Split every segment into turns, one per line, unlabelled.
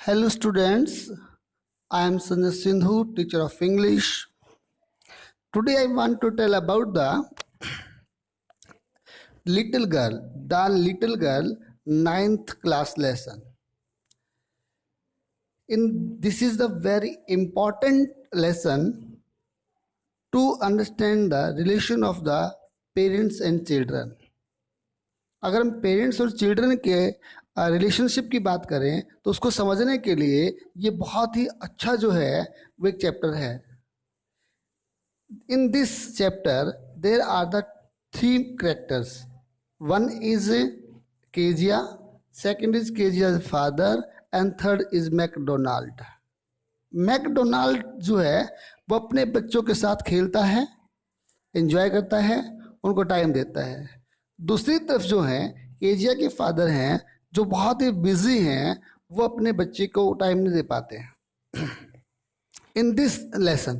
Hello students, I am Sanjay Sindhu, teacher of English. Today I want to tell about the little girl ninth class lesson. This is the very important lesson to understand the relation of the parents and children. अगर हम parents और children के relationship की बात करें तो उसको समझने के लिए ये बहुत ही अच्छा जो है वो एक चैप्टर है. In this chapter there are the three characters. One is Kezia, second is Kezia's father and third is McDonald. McDonald जो है वो अपने बच्चों के साथ खेलता है, एंजॉय करता है, उनको टाइम देता है. दूसरी तरफ जो है केजिया के फादर हैं जो बहुत ही बिजी हैं, वो अपने बच्चे को टाइम नहीं दे पाते हैं. इन दिस लेसन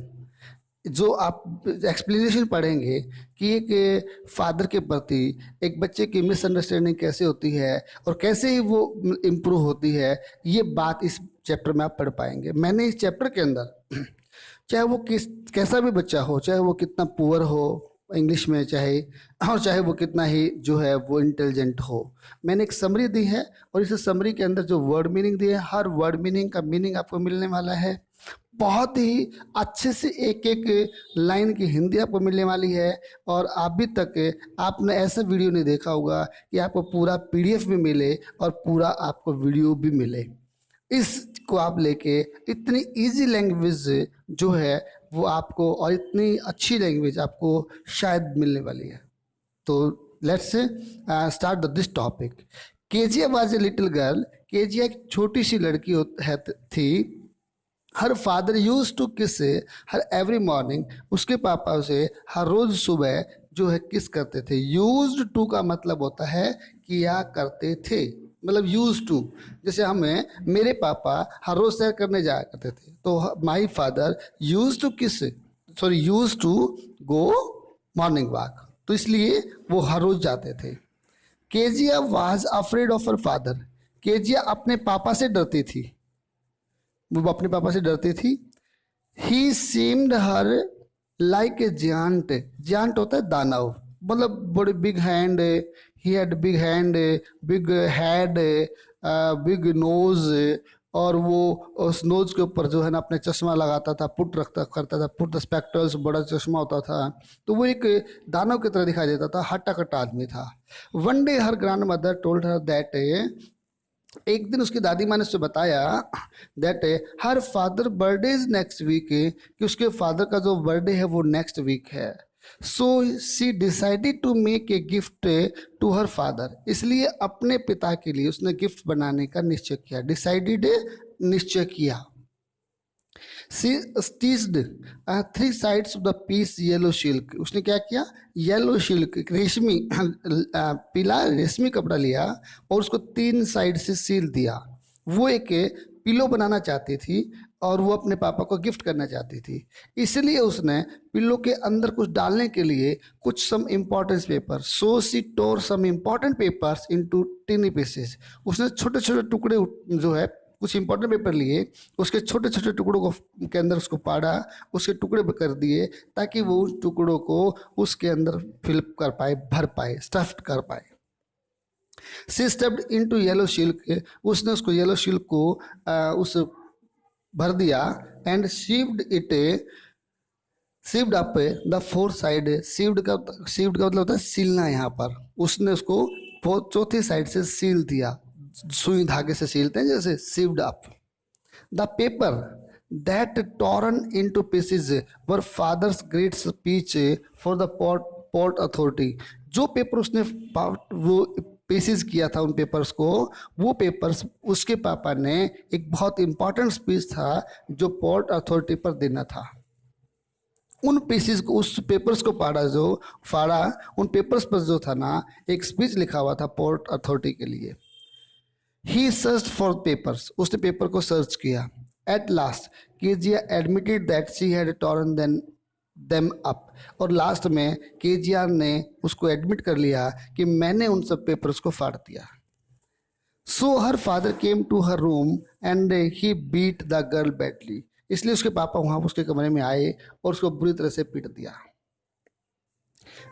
जो आप एक्सप्लेनेशन पढ़ेंगे कि एक फादर के प्रति एक बच्चे की मिसअंडरस्टैंडिंग कैसे होती है और कैसे ही वो इम्प्रूव होती है, ये बात इस चैप्टर में आप पढ़ पाएंगे. मैंने इस चैप्टर के अंदर चाहे वो कैसा भी बच्चा हो, चाहे वो कितना पुअर हो इंग्लिश में, चाहे वो कितना ही जो है वो इंटेलिजेंट हो, मैंने एक समरी दी है और इस समरी के अंदर जो वर्ड मीनिंग दिए हैं, हर वर्ड मीनिंग का मीनिंग आपको मिलने वाला है. बहुत ही अच्छे से एक एक लाइन की हिंदी आपको मिलने वाली है. और अभी तक आपने ऐसा वीडियो नहीं देखा होगा कि आपको पूरा पीडीएफ भी मिले और पूरा आपको वीडियो भी मिले. इसको आप लेके इतनी इजी लैंग्वेज जो है वो आपको, और इतनी अच्छी लैंग्वेज आपको शायद मिलने वाली है. तो let's start this topic. Kezia was a little girl. Kezia एक छोटी सी लड़की थी. हर फादर यूज टू किस हर एवरी मॉर्निंग. उसके पापा उसे हर रोज सुबह जो है किस करते थे. यूज्ड टू का मतलब होता है किया करते थे, मतलब यूज टू. जैसे हमें मेरे पापा हर रोज सैर करने जाया करते थे, तो my father used to go morning walk, तो इसलिए वो हर रोज जाते थे. Kezia was afraid of her father. केजिया अपने पापा से डरती थी, वो अपने पापा से डरती थी. He seemed her like a giant. Giant होता है दानव, मतलब बड़े big hand. He had big hand, big head, big nose. और वो उस नोज के ऊपर जो है ना अपने चश्मा लगाता था, करता था पुट द स्पेक्टर्स, बड़ा चश्मा होता था. तो वो एक दानव की तरह दिखाई देता था, हट्टा कट्टा आदमी था. One day her grandmother told her that. एक दिन उसकी दादी माँ ने उससे बताया that her father birthday is next week, कि उसके फादर का जो बर्थडे है वो नेक्स्ट वीक है. So she decided to make a gift to her father. इसलिए अपने पिता के लिए उसने गिफ्ट बनाने का निश्चय किया. डिसाइडेड निश्चय किया. She stitched 3 sides of the piece yellow silk. उसने क्या किया, येलो सिल्क रेशमी पीला रेशमी कपड़ा लिया और उसको 3 साइड से सील दिया. वो एक पिलो बनाना चाहती थी और वो अपने पापा को गिफ्ट करना चाहती थी. इसलिए उसने पिलो के अंदर कुछ डालने के लिए कुछ some important paper. So she tore some important papers into tiny pieces. उसने छोटे छोटे टुकड़े जो है कुछ इंपॉर्टेंट पेपर लिए, उसके छोटे छोटे टुकड़ों को के अंदर उसको पाड़ा, उसके टुकड़े कर दिए ताकि वो उस टुकड़ों को उसके अंदर फिल कर पाए, भर पाए, स्टफ्ड कर पाए. She stuffed into yellow silk. उसने उसको येलो सिल्क को उस भर दिया. And sewed up the 4 side. Sewed का मतलब होता है सीलना. यहाँ पर उसने उसको चौथी साइड से सील दिया. सुई धागे से सीलते हैं जैसे, sewed up. The paper that torn into pieces were father's great speech for the port authority. जो पेपर उसने वो पीसेस किया था उन पेपर्स को, वो पेपर्स उसके पापा ने एक बहुत इंपॉर्टेंट स्पीच था जो पोर्ट अथॉरिटी पर देना था. उन पीसेस को, उस पेपर्स को फाड़ा, उन पेपर्स पर जो था ना एक स्पीच लिखा हुआ था पोर्ट अथॉरिटी के लिए. He searched for papers. उसने पेपर को सर्च किया. At last, Kezia admitted that she had torn them up. और लास्ट में केजिया ने उसको एडमिट कर लिया कि मैंने उन सब पेपर्स को फाड़ दिया. So her father came to her room and he beat the girl badly, इसलिए उसके पापा वहाँ उसके कमरे में आए और उसको बुरी तरह से पीट दिया।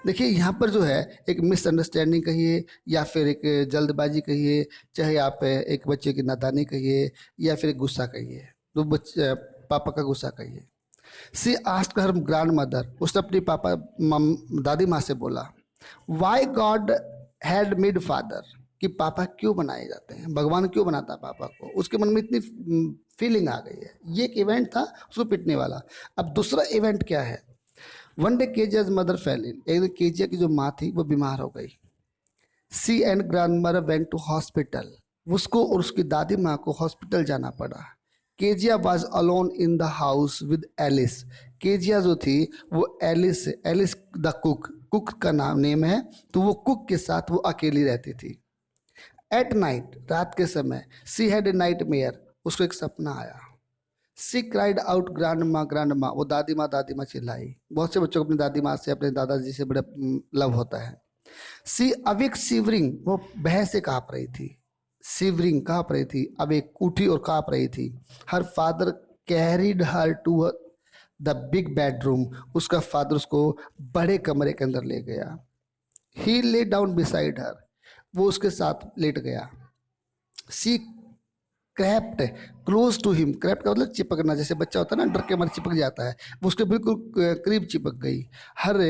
देखिए यहाँ पर जो है एक मिसअंडरस्टैंडिंग कहिए या फिर एक जल्दबाजी कहिए, चाहे आप एक बच्चे की नादानी कहिए या फिर एक गुस्सा कहिए, तो बच्चे पापा का गुस्सा कहिए। सी आस्क्ड हर ग्रैंड मदर, उसने अपनी दादी माँ से बोला, Y God had made father, कि पापा क्यों बनाए जाते हैं, भगवान क्यों बनाता है पापा को। उसके मन में इतनी फीलिंग आ गई है। ये एक इवेंट था उसको पिटने वाला। अब दूसरा इवेंट क्या है, one day Kezia's mother fell ill, एक दिन केजिया की जो माँ थी वो बीमार हो गई। She and grandmother went to hospital, उसको और उसकी दादी माँ को हॉस्पिटल जाना पड़ा। Kezia was alone in the house with Alice, Kezia जो थी वो Alice Alice the cook, cook का नेम है, तो वो कुक के साथ वो अकेली रहती थी। एट नाइट, रात के समय, she had a night mayor, उसको एक सपना आया। सी क्राइड आउट ग्रैंड माँ, वो दादी माँ चिल्लाई। बहुत से बच्चों को अपनी दादी माँ से, अपने दादाजी से बड़ा लव होता है। सी अविक सिवरिंग, वो बह से काँप रही थी, सिवरिंग काँप रही थी, अब एक उठी और काँप रही थी। Her father carried her to the big bedroom, उसका फादर उसको बड़े कमरे के अंदर ले गया। ही ले डाउन बिसाइड हर, वो उसके साथ लेट गया। She crept close to him, crept का मतलब चिपकना, जैसे बच्चा होता है ना डर के मारे चिपक जाता है, वो उसके बिल्कुल करीब चिपक गई। हर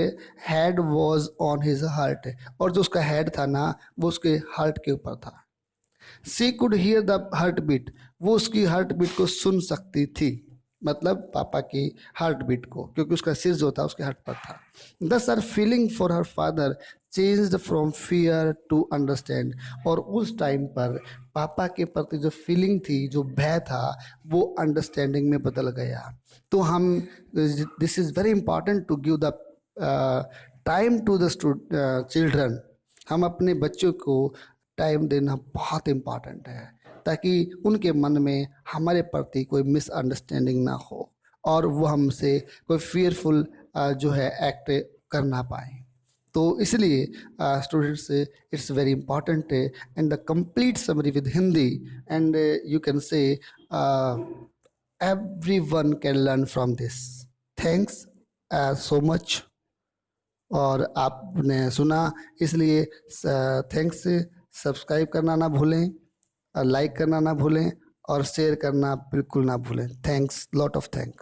head was on his heart, और जो उसका हेड था ना वो उसके हार्ट के ऊपर था। She could hear the heart beat, वो उसकी हार्ट बीट को सुन सकती थी, मतलब पापा की हार्ट बीट को, क्योंकि उसका सिर जो था उसके हार्ट पर था। Thus her feeling for her father changed from fear to understand, और उस टाइम पर पापा के प्रति जो फीलिंग थी, जो भय था, वो अंडरस्टैंडिंग में बदल गया। तो हम, this is very important to give the time to the children, हम अपने बच्चों को टाइम देना बहुत इम्पॉर्टेंट है, ताकि उनके मन में हमारे प्रति कोई मिसअंडरस्टैंडिंग ना हो और वो हमसे कोई फियरफुल जो है एक्ट कर ना पाए। तो इसलिए students, it's very important and the complete summary with Hindi, and you can say everyone can learn from this. Thanks so much। और आपने सुना इसलिए थैंक्स। सब्सक्राइब करना ना भूलें, लाइक करना ना भूलें और शेयर करना बिल्कुल ना भूलें। Thanks, lot of thanks.